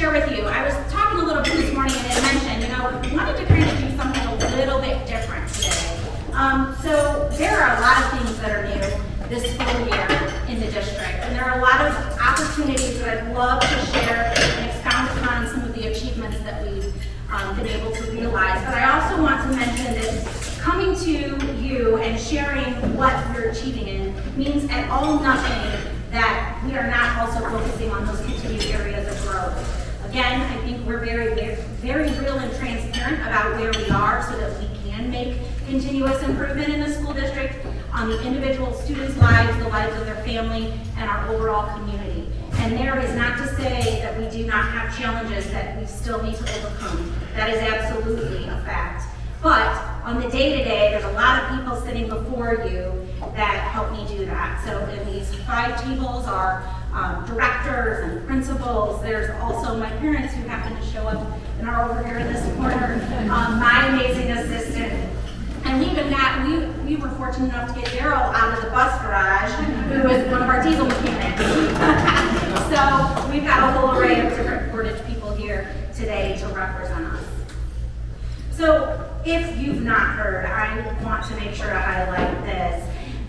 share with you. I was talking a little bit this morning and I mentioned, we wanted to kind of do something a little bit different today. So there are a lot of things that are new this school year in the district, and there are a lot of opportunities that I'd love to share and expound upon some of the achievements that we've been able to realize. But I also want to mention that coming to you and sharing what we're achieving in means at all nothing that we are not also focusing on those continued areas of growth. Again, I think we're very real and transparent about where we are so that we can make continuous improvement in the school district on the individual students' lives, the lives of their family, and our overall community. And there is not to say that we do not have challenges that we still need to overcome. That is absolutely a fact. But on the day-to-day, there's a lot of people sitting before you that help me do that. So in these 5 tables are directors and principals. There's also my parents who happen to show up and are over here in this corner. My amazing assistant. And even that, we were fortunate enough to get Daryl out of the bus garage, who is one of our diesel mechanics. So we've got a whole array of different Portage people here today to represent us. So if you've not heard, I want to make sure to highlight this.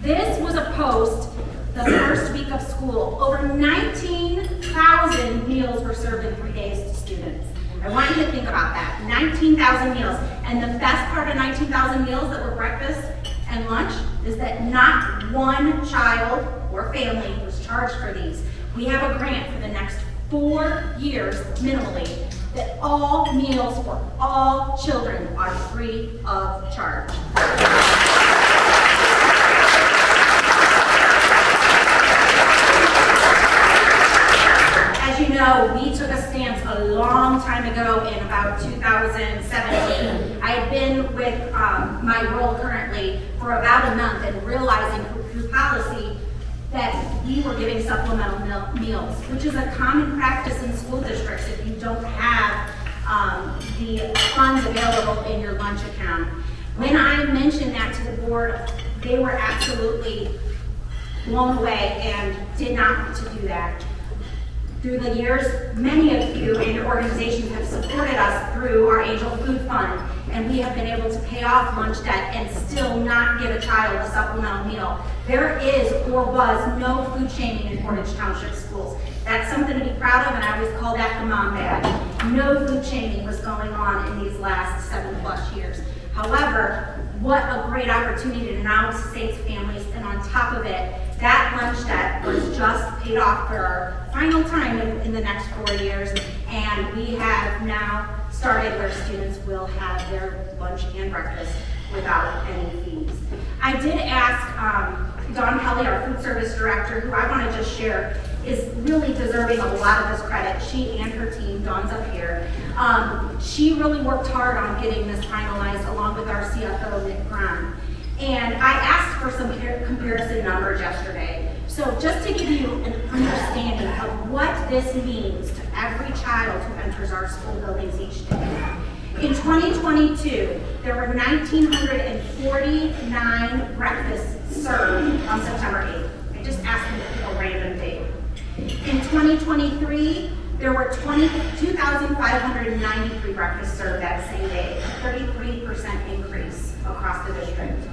This was a post the first week of school. Over 19,000 meals were served in 3 days to students. I want you to think about that, 19,000 meals. And the best part of 19,000 meals that were breakfast and lunch is that not one child or family was charged for these. We have a grant for the next 4 years minimally that all meals for all children are free of charge. As you know, we took a stance a long time ago in about 2017. I had been with my role currently for about a month and realizing through policy that we were giving supplemental meals, which is a common practice in school districts if you don't have the funds available in your lunch account. When I mentioned that to the board, they were absolutely blown away and did not want to do that. Through the years, many of you and your organizations have supported us through our Angel Food Fund, and we have been able to pay off lunch debt and still not give a child a supplemental meal. There is or was no food shaming in Portage Township schools. That's something to be proud of, and I always call that the mom badge. No food shaming was going on in these last 7+ years. However, what a great opportunity to now say to families, and on top of it, that lunch debt was just paid off for our final time in the next 4 years, and we have now started where students will have their lunch and breakfast without any fees. I did ask Dawn Kelly, our food service director, who I want to just share is really deserving of a lot of this credit. She and her team, Dawn's up here, she really worked hard on getting this finalized along with our CFO, Nick Graham. And I asked for some comparison numbers yesterday. So just to give you an understanding of what this means to every child who enters our school buildings each day. In 2022, there were 1,949 breakfasts served on September 8th. I just asked them to pick a random date. In 2023, there were 2,593 breakfasts served that same day, a 33% increase across the district.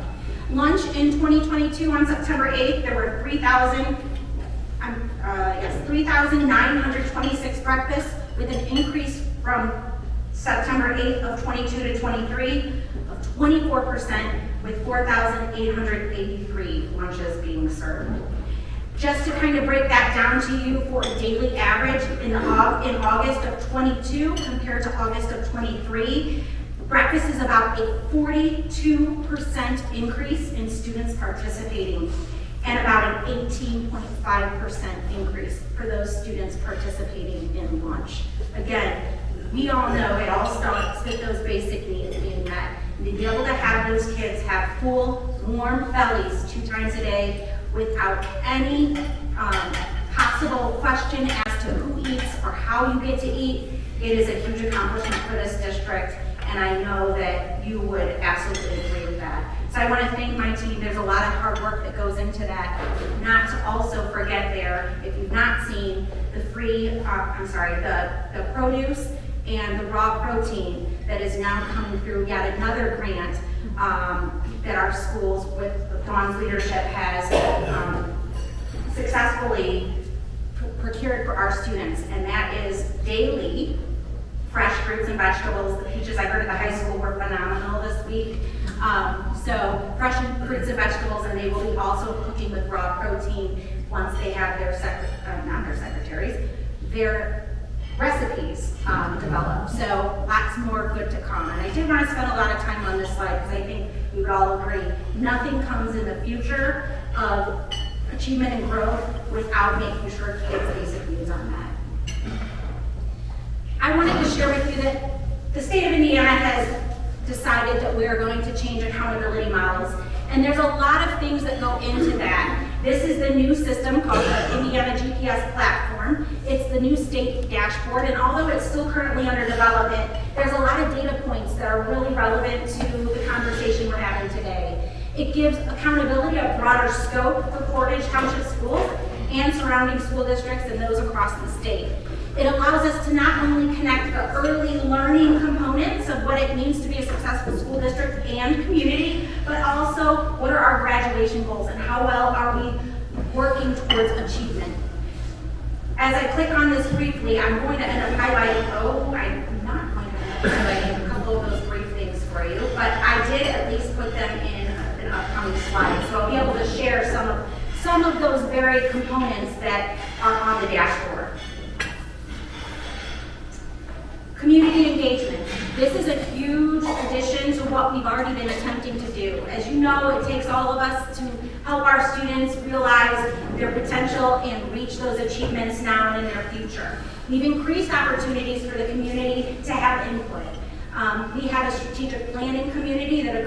Lunch in 2022 on September 8th, there were 3,926 breakfasts with an increase from September 8th of 22 to 23 of 24% with 4,883 lunches being served. Just to kind of break that down to you for a daily average in August of 22 compared to August of 23, breakfast is about a 42% increase in students participating and about an 18.5% increase for those students participating in lunch. Again, we all know it all starts with those basic needs being met. And to be able to have those kids have full, warm bellies 2 times a day without any possible question as to who eats or how you get to eat, it is a huge accomplishment for this district, and I know that you would absolutely agree with that. So I want to thank my team. There's a lot of hard work that goes into that. Not to also forget there, if you've not seen the the produce and the raw protein that is now coming through yet another grant that our schools with Dawn's leadership has successfully procured for our students, and that is daily fresh fruits and vegetables. The peaches I heard at the high school were phenomenal this week. So fresh fruits and vegetables, and they will be also cooking with raw protein once they have their recipes developed. So lots more good to come. And I did want to spend a lot of time on this slide because I think we would all agree nothing comes in the future of achievement and growth without making sure kids' basic needs are met. I wanted to share with you that the state of Indiana has decided that we are going to change accountability models, and there's a lot of things that go into that. This is the new system called the Indiana GPS platform. It's the new state dashboard, and although it's still currently under development, there's a lot of data points that are really relevant to the conversation we're having today. It gives accountability a broader scope for Portage Township schools and surrounding school districts and those across the state. It allows us to not only connect the early learning components of what it means to be a successful school district and community, but also what are our graduation goals and how well are we working towards achievement. As I click on this briefly, I'm going to end up highlighting, I'm not going to end up highlighting a couple of those brief things for you, but I did at least put them in an upcoming slide. So I'll be able to share some of those varied components that are on the dashboard. Community engagement. This is a huge addition to what we've already been attempting to do. As you know, it takes all of us to help our students realize their potential and reach those achievements now and in their future. We've increased opportunities for the community to have input. We had a strategic planning committee that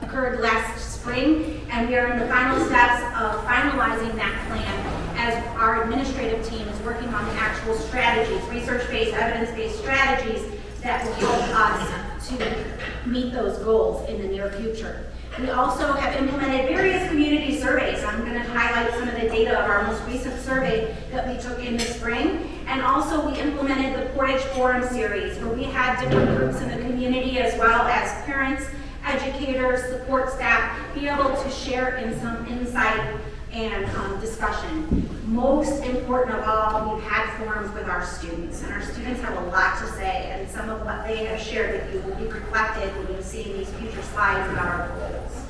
occurred last spring, and we are in the final steps of finalizing that plan as our administrative team is working on the actual strategies, research-based, evidence-based strategies that will help us to meet those goals in the near future. We also have implemented various community surveys. I'm going to highlight some of the data of our most recent survey that we took in the spring. And also we implemented the Portage Forum series, where we had different groups in the community as well as parents, educators, support staff, be able to share in some insight and discussion. Most important of all, we've had forums with our students, and our students have a lot to say, and some of what they have shared with you will be reflected when you see these future slides about our goals.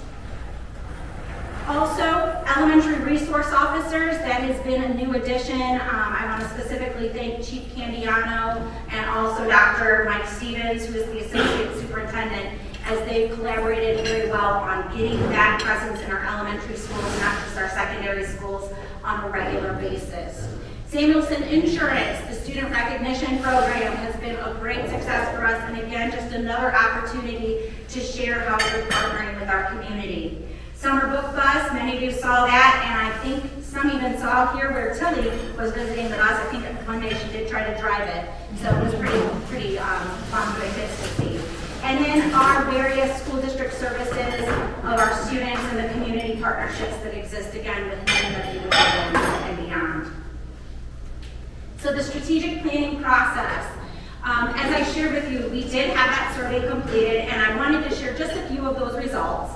Also, elementary resource officers, that has been a new addition. I want to specifically thank Chief Candiano and also Dr. Mike Stevens, who is the Associate Superintendent, as they've collaborated very well on getting that presence in our elementary schools, not just our secondary schools, on a regular basis. Samuelson Insurance, the student recognition program, has been a great success for us, and again, just another opportunity to share how we're partnering with our community. Summer Book Bus, many of you saw that, and I think some even saw here where Tilly was visiting with us. I think one day she did try to drive it, so it was pretty fun for the kids to see. And then our various school district services of our students and the community partnerships that exist, again, with NWU and beyond. So the strategic planning process. As I shared with you, we did have that survey completed, and I wanted to share just a few of those results.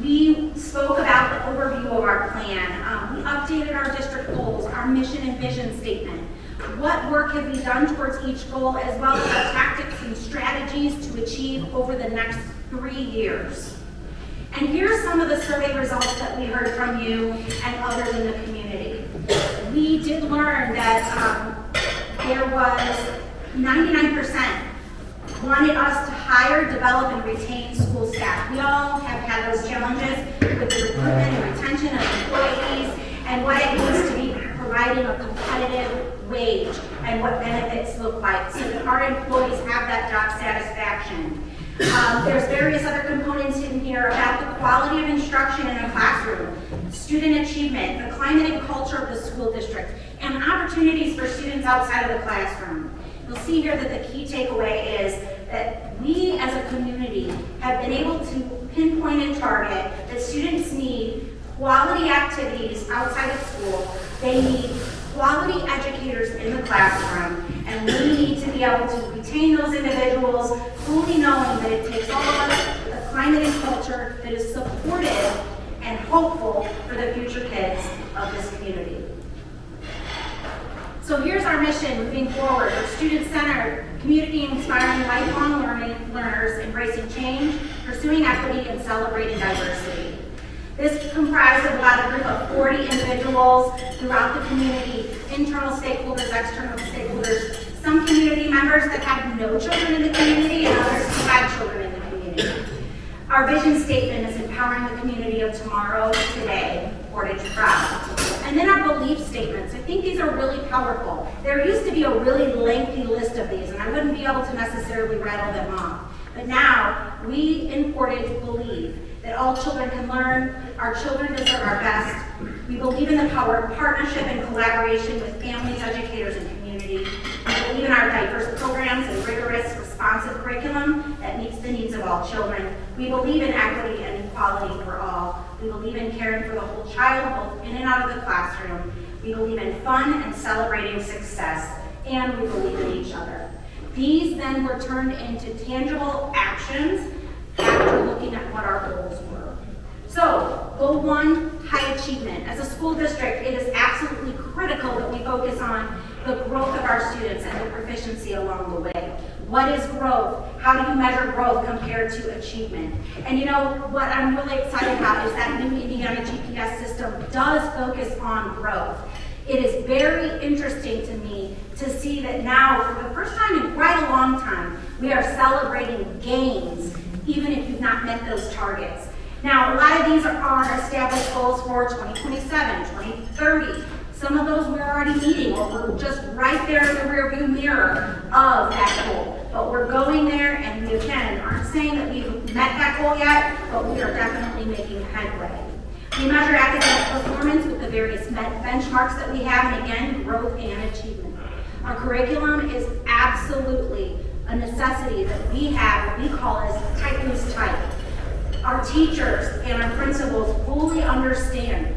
We spoke about the overview of our plan. We updated our district goals, our mission and vision statement. What work have we done towards each goal, as well as our tactics and strategies to achieve over the next 3 years. And here's some of the survey results that we heard from you and others in the community. We did learn that there was 99% wanted us to hire, develop, and retain school staff. We all have had those challenges with the recruitment and retention of employees and what it means to be providing a competitive wage and what benefits look like so that our employees have that job satisfaction. There's various other components in here about the quality of instruction in a classroom, student achievement, the climate and culture of the school district, and opportunities for students outside of the classroom. You'll see here that the key takeaway is that we as a community have been able to pinpointed target that students need quality activities outside of school. They need quality educators in the classroom, and we need to be able to retain those individuals, fully knowing that it takes all of us, a climate and culture that is supportive and hopeful for the future kids of this community. So here's our mission moving forward. We're student-centered, community-inspiring, lifelong learners, embracing change, pursuing equity, and celebrating diversity. This is comprised of about a group of 40 individuals throughout the community, internal stakeholders, external stakeholders, some community members that have no children in the community, and others who have children in the community. Our vision statement is empowering the community of tomorrow, today, Portage proud. And then our belief statements. I think these are really powerful. There used to be a really lengthy list of these, and I wouldn't be able to necessarily rattle them off. But now, we in Portage believe that all children can learn, our children deserve our best. We believe in the power of partnership and collaboration with families, educators, and community. We believe in our diverse programs and rigorous, responsive curriculum that meets the needs of all children. We believe in equity and equality for all. We believe in caring for the whole child, both in and out of the classroom. We believe in fun and celebrating success, and we believe in each other. These then were turned into tangible actions after looking at what our goals were. So, goal 1, high achievement. As a school district, it is absolutely critical that we focus on the growth of our students and the proficiency along the way. What is growth? How do you measure growth compared to achievement? And you know, what I'm really excited about is that new Indiana GPS system does focus on growth. It is very interesting to me to see that now, for the first time in quite a long time, we are celebrating gains, even if you've not met those targets. Now, a lot of these are established goals for 2027, 2030. Some of those we're already meeting, or we're just right there in the rearview mirror of that goal. But we're going there, and we again aren't saying that we've met that goal yet, but we are definitely making headway. We measure academic performance with the various benchmarks that we have, and again, growth and achievement. Our curriculum is absolutely a necessity that we have, what we call as tight loose tight. Our teachers and our principals fully understand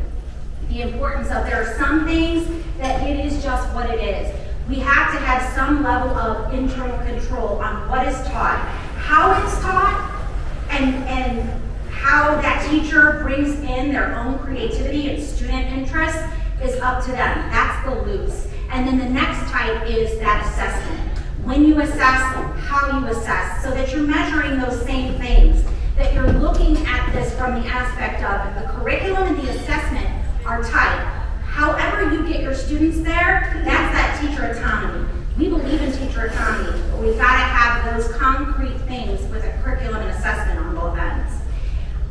the importance of there are some things that it is just what it is. We have to have some level of internal control on what is taught, how it's taught, and how that teacher brings in their own creativity and student interest is up to them. That's the loose. And then the next type is that assessment. When you assess, how you assess, so that you're measuring those same things, that you're looking at this from the aspect of the curriculum and the assessment are tight. However you get your students there, that's that teacher autonomy. We believe in teacher autonomy, but we've got to have those concrete things with a curriculum and assessment on both ends.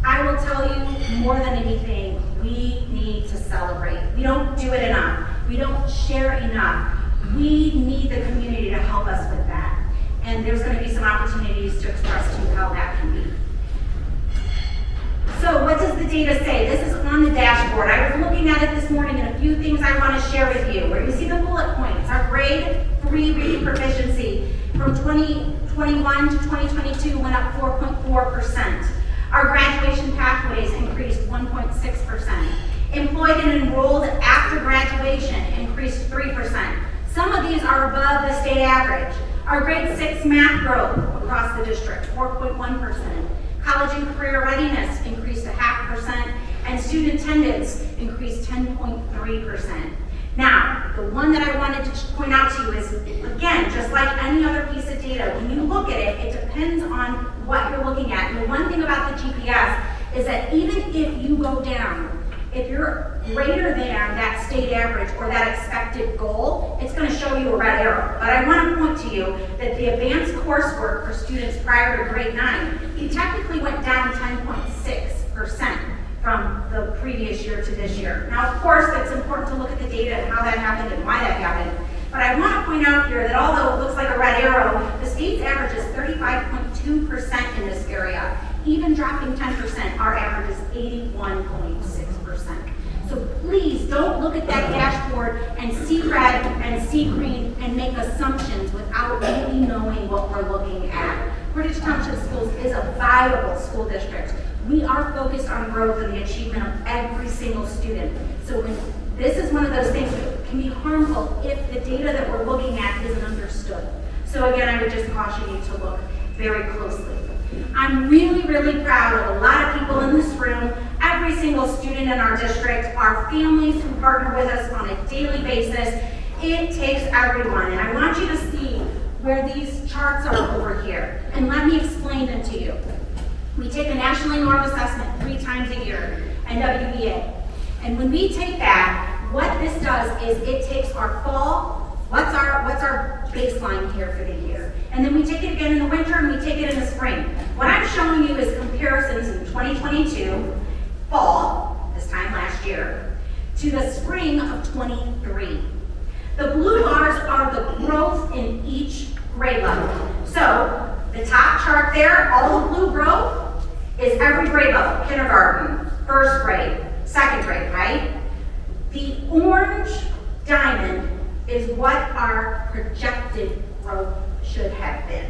I will tell you, more than anything, we need to celebrate. We don't do it enough. We don't share enough. We need the community to help us with that. And there's going to be some opportunities to express to you how that can be. So what does the data say? This is on the dashboard. I was looking at it this morning, and a few things I want to share with you. Where you see the bullet points, our grade 3 reading proficiency from 2021 to 2022 went up 4.4%. Our graduation pathways increased 1.6%. Employed and enrolled after graduation increased 3%. Some of these are above the state average. Our grade 6 math growth across the district, 4.1%. College and career readiness increased 0.5%, and student attendance increased 10.3%. Now, the one that I wanted to point out to you is, again, just like any other piece of data, when you look at it, it depends on what you're looking at. And the one thing about the GPS is that even if you go down, if you're greater than that state average or that expected goal, it's going to show you a red arrow. But I want to point to you that the advanced coursework for students prior to grade 9, it technically went down 10.6% from the previous year to this year. Now, of course, it's important to look at the data and how that happened and why that happened. But I want to point out here that although it looks like a red arrow, the state's average is 35.2% in this area. Even dropping 10%, our average is 81.6%. So please don't look at that dashboard and see red and see green and make assumptions without really knowing what we're looking at. Portage Township Schools is a viable school district. We are focused on growth and the achievement of every single student. So this is one of those things that can be harmful if the data that we're looking at isn't understood. So again, I would just caution you to look very closely. I'm really, really proud of a lot of people in this room, every single student in our district, our families who partner with us on a daily basis. It takes everyone, and I want you to see where these charts are over here, and let me explain them to you. We take a nationally normed assessment 3 times a year, NWEA, and when we take that, what this does is it takes our fall, what's our baseline here for the year, and then we take it again in the winter and we take it in the spring. What I'm showing you is comparisons in 2022, fall, this time last year, to the spring of 23. The blue bars are the growth in each grade level. So the top chart there, all the blue growth is every grade level, kindergarten, first grade, second grade, right? The orange diamond is what our projected growth should have been.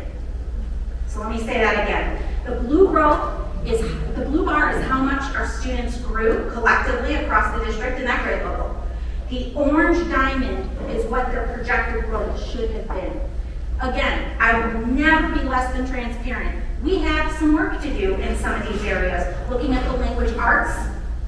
So let me say that again. The blue bar is how much our students grew collectively across the district in that grade level. The orange diamond is what their projected growth should have been. Again, I will never be less than transparent. We have some work to do in some of these areas. Looking at the language arts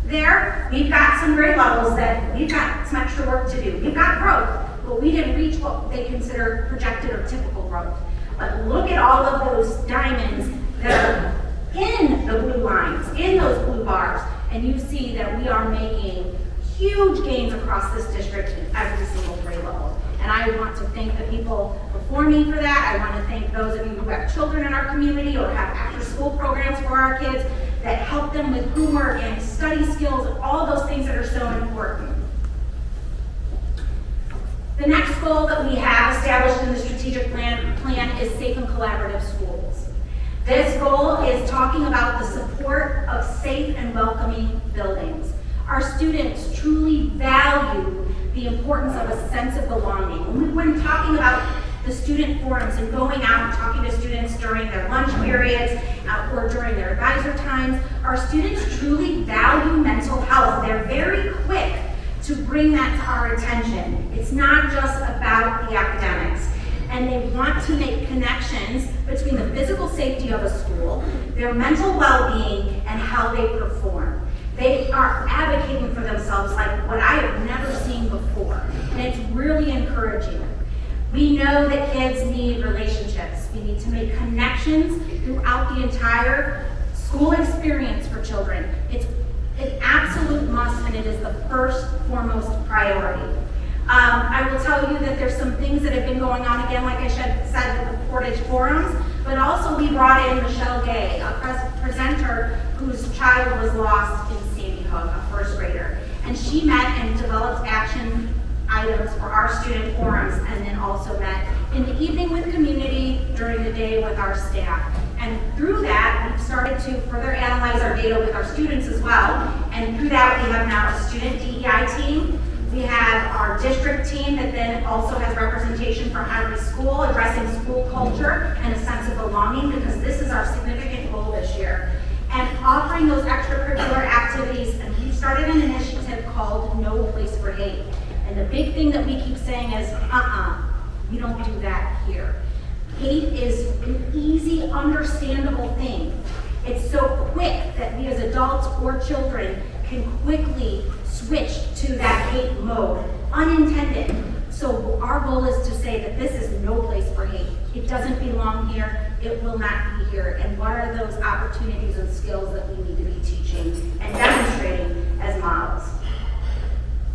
there, we've got some grade levels that we've got some extra work to do. We've got growth, but we didn't reach what they consider projected or typical growth. But look at all of those diamonds that are in the blue lines, in those blue bars, and you see that we are making huge gains across this district in every single grade level. And I want to thank the people before me for that. I want to thank those of you who have children in our community or have after-school programs for our kids that help them with homework and study skills and all those things that are so important. The next goal that we have established in the strategic plan is safe and collaborative schools. This goal is talking about the support of safe and welcoming buildings. Our students truly value the importance of a sense of belonging. When talking about the student forums and going out and talking to students during their lunch periods or during their advisor times, our students truly value mental health. They're very quick to bring that to our attention. It's not just about the academics. And they want to make connections between the physical safety of a school, their mental well-being, and how they perform. They are advocating for themselves like what I have never seen before, and it's really encouraging. We know that kids need relationships. We need to make connections throughout the entire school experience for children. It's an absolute must, and it is the first foremost priority. I will tell you that there's some things that have been going on, again, like I said, with the Portage forums, but also we brought in Michelle Gay, a presenter whose child was lost in Sandy Hook, a first grader. And she met and developed action items for our student forums, and then also met in the evening with community, during the day with our staff. And through that, we've started to further analyze our data with our students as well. And through that, we have now a student DEI team. We have our district team that then also has representation from every school, addressing school culture and a sense of belonging, because this is our significant goal this year. And offering those extracurricular activities, and we started an initiative called No Place for Hate. And the big thing that we keep saying is, we don't do that here. Hate is an easy, understandable thing. It's so quick that we as adults or children can quickly switch to that hate mode, unintended. So our goal is to say that this is no place for hate. It doesn't belong here. It will not be here. And what are those opportunities and skills that we need to be teaching and demonstrating as models?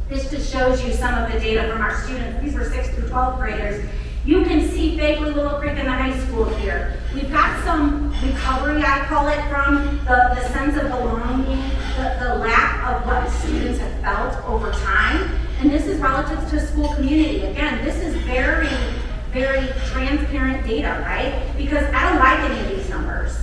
This just shows you some of the data from our students. These were 6th through 12th graders. You can see Bagley Little Creek in the high school here. We've got some recovery, I call it, from the sense of belonging, the lack of what students have felt over time. And this is relative to school community. Again, this is very, very transparent data, right? Because I don't like any of these numbers.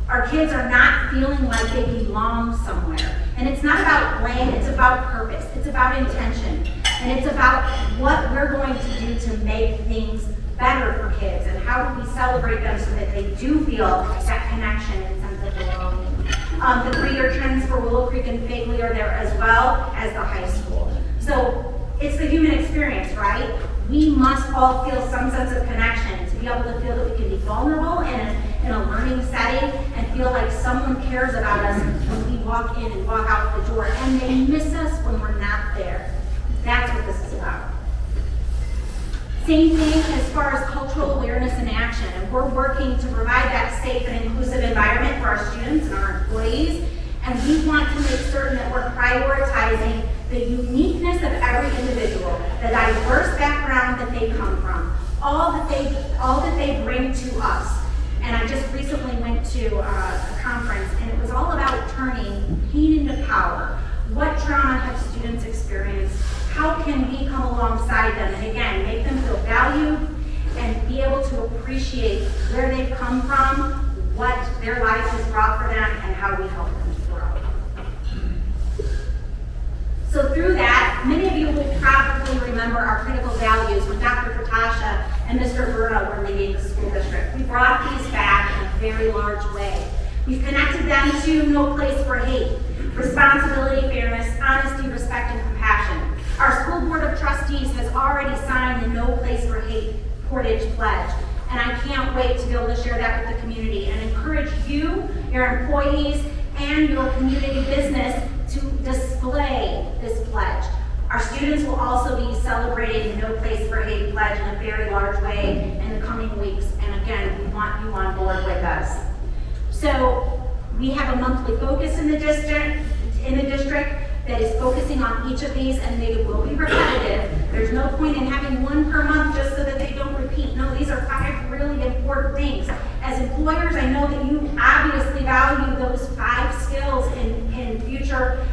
Our kids are not feeling like they belong somewhere. And it's not about blame, it's about purpose, it's about intention. And it's about what we're going to do to make things better for kids and how do we celebrate them so that they do feel that connection and sense of belonging. The 3-year trends for Willow Creek and Fagley are there as well as the high school. So it's the human experience, right? We must all feel some sense of connection to be able to feel that we can be vulnerable in a learning setting and feel like someone cares about us when we walk in and walk out the door, and they miss us when we're not there. That's what this is about. Same thing as far as cultural awareness and action, and we're working to provide that safe and inclusive environment for our students and our employees, and we want to make certain that we're prioritizing the uniqueness of every individual, the diverse background that they come from, all that they bring to us. And I just recently went to a conference, and it was all about turning pain into power. What trauma have students experienced? How can we come alongside them and again, make them feel valued and be able to appreciate where they've come from, what their life has brought for them, and how we help them to grow. So through that, many of you will probably remember our critical values when Dr. Portage and Mr. Berta were leading the school district. We brought these back in a very large way. We've connected them to no place for hate, responsibility, fairness, honesty, respect, and compassion. Our school board of trustees has already signed the No Place for Hate Portage Pledge, and I can't wait to be able to share that with the community and encourage you, your employees, and your community business to display this pledge. Our students will also be celebrating the No Place for Hate Pledge in a very large way in the coming weeks, and again, we want you on board with us. So we have a monthly focus in the district that is focusing on each of these, and they will be repetitive. There's no point in having one per month just so that they don't repeat. No, these are 5 really important things. As employers, I know that you obviously value those 5 skills in future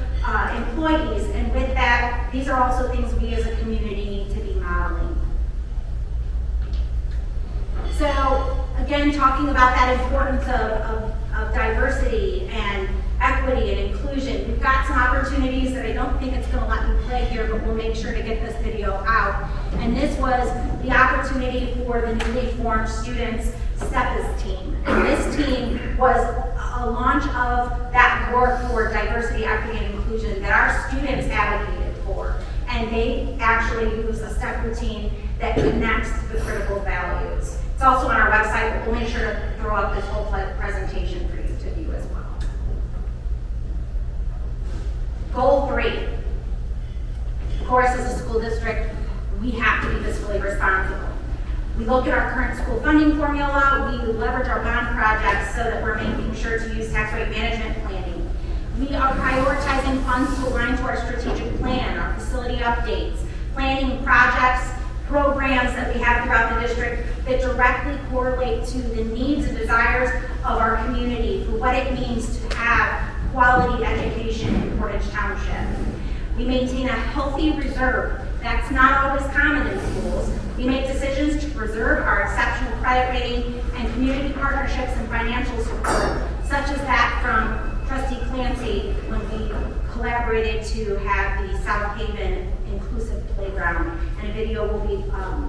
employees, and with that, these are also things we as a community need to be modeling. So, again, talking about that importance of diversity and equity and inclusion. We've got some opportunities that I don't think it's going to let me play here, but we'll make sure to get this video out. And this was the opportunity for the newly formed students STEPA's team. And this team was a launch of that work for diversity, equity, and inclusion that our students advocated for. And they actually use a STEP routine that connects to the critical values. It's also on our website, but we'll make sure to throw up this whole presentation for you to view as well. Goal 3. Of course, as a school district, we have to be fiscally responsible. We look at our current school funding formula, we leverage our bond projects so that we're making sure to use tax rate management planning. We are prioritizing funds to align to our strategic plan, our facility updates, planning projects, programs that we have throughout the district that directly correlate to the needs and desires of our community for what it means to have quality education in Portage Township. We maintain a healthy reserve. That's not always common in schools. We make decisions to preserve our exceptional credit rating and community partnerships and financial support, such as that from Trustee Clancy when we collaborated to have the South Haven Inclusive Playground. And a video will be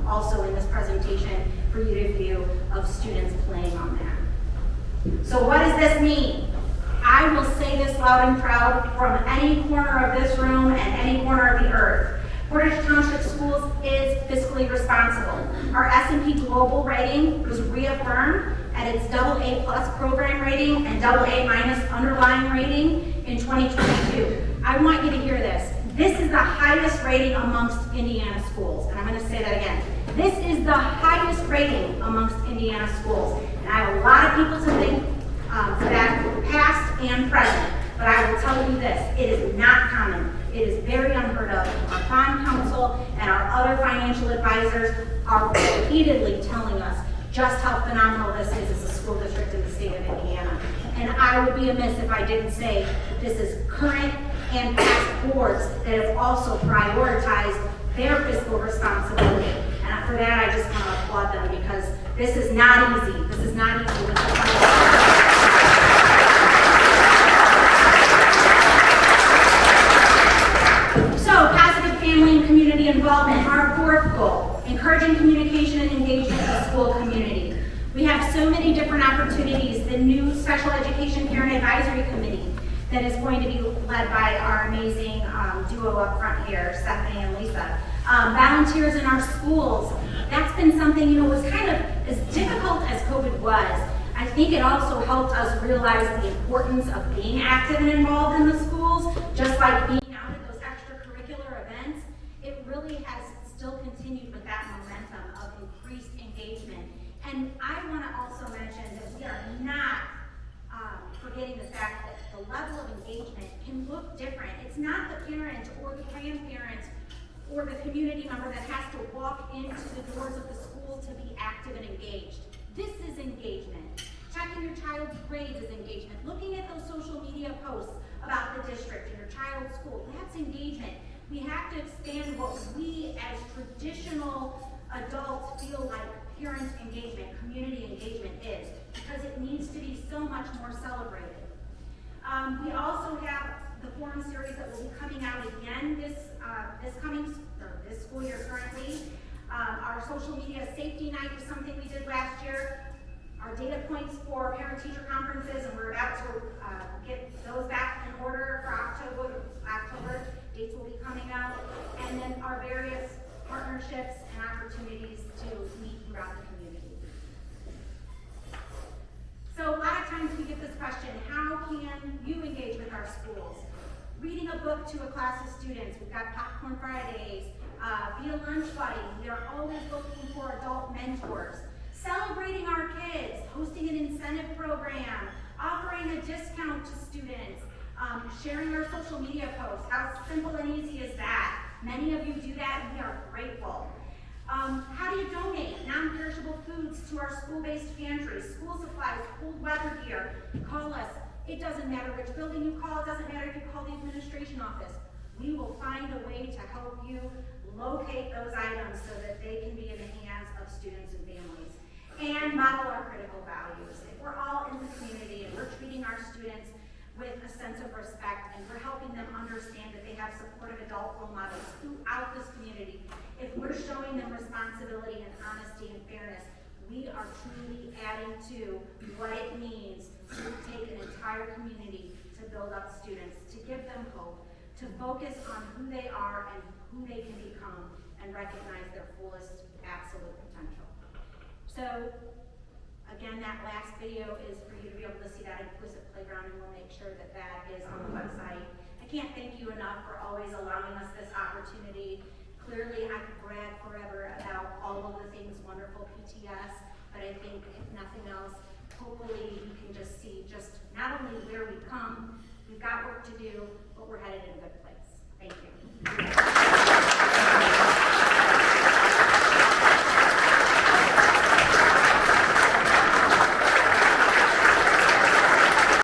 also in this presentation for you to view of students playing on that. So what does this mean? I will say this loud and proud from any corner of this room and any corner of the earth. Portage Township Schools is fiscally responsible. Our S&P Global rating was reaffirmed at its AA+ program rating and AA- underlying rating in 2022. I want you to hear this. This is the highest rating amongst Indiana schools. And I'm going to say that again. This is the highest rating amongst Indiana schools. And I have a lot of people to thank for that, past and present. But I will tell you this, it is not common. It is very unheard of. Our bond counsel and our other financial advisors are repeatedly telling us just how phenomenal this is as a school district in the state of Indiana. And I would be amiss if I didn't say that this is current and past boards that have also prioritized their fiscal responsibility. And for that, I just want to applaud them because this is not easy. This is not easy with the family and community involvement, our 4th goal, encouraging communication and engagement in the school community. We have so so many different opportunities. The new Special Education Parent Advisory Committee that is going to be led by our amazing duo up front here, Stephanie and Lisa. Volunteers in our schools. That's been something, was kind of as difficult as COVID was. I think it also helped us realize the importance of being active and involved in the schools, just like being out at those extracurricular events. It really has still continued with that momentum of increased engagement. And I want to also mention that we are not forgetting the fact that the level of engagement can look different. It's not the parent or the grandparent or the community member that has to walk into the doors of the school to be active and engaged. This is engagement. Checking your child's grades is engagement. Looking at those social media posts about the district and your child's school, that's engagement. We have to expand what we as traditional adults feel like parent engagement, community engagement is, because it needs to be so much more celebrated. We also have the forum series that will be coming out again this school year currently. Our social media safety night was something we did last year. Our data points for parent-teacher conferences, and we're about to get those back in order for October. Dates will be coming out. And then our various partnerships and opportunities to meet throughout the community. So a lot of times we get this question, how can you engage with our schools? Reading a book to a class of students. We've got Popcorn Fridays, via Lunch Buddy. We are always looking for adult mentors. Celebrating our kids, hosting an incentive program, offering a discount to students, sharing our social media posts. How simple and easy is that? Many of you do that, and we are grateful. How do you donate non-perishable foods to our school-based pantries, school supplies, cold weather gear? Call us. It doesn't matter which building you call. It doesn't matter if you call the administration office. We will find a way to help you locate those items so that they can be in the hands of students and families. And model our critical values. If we're all in the community and we're treating our students with a sense of respect and we're helping them understand that they have supportive adult role models throughout this community, if we're showing them responsibility and honesty and fairness, we are truly adding to what it means to take an entire community to build up students, to give them hope, to focus on who they are and who they can become, and recognize their fullest absolute potential. So, again, that last video is for you to be able to see that inclusive playground, and we'll make sure that that is on the website. I can't thank you enough for always allowing us this opportunity. Clearly, I could brag forever about all of the things wonderful PTS, but I think if nothing else, hopefully you can just see just not only where we've come, we've got work to do, but we're headed in a good place. Thank you.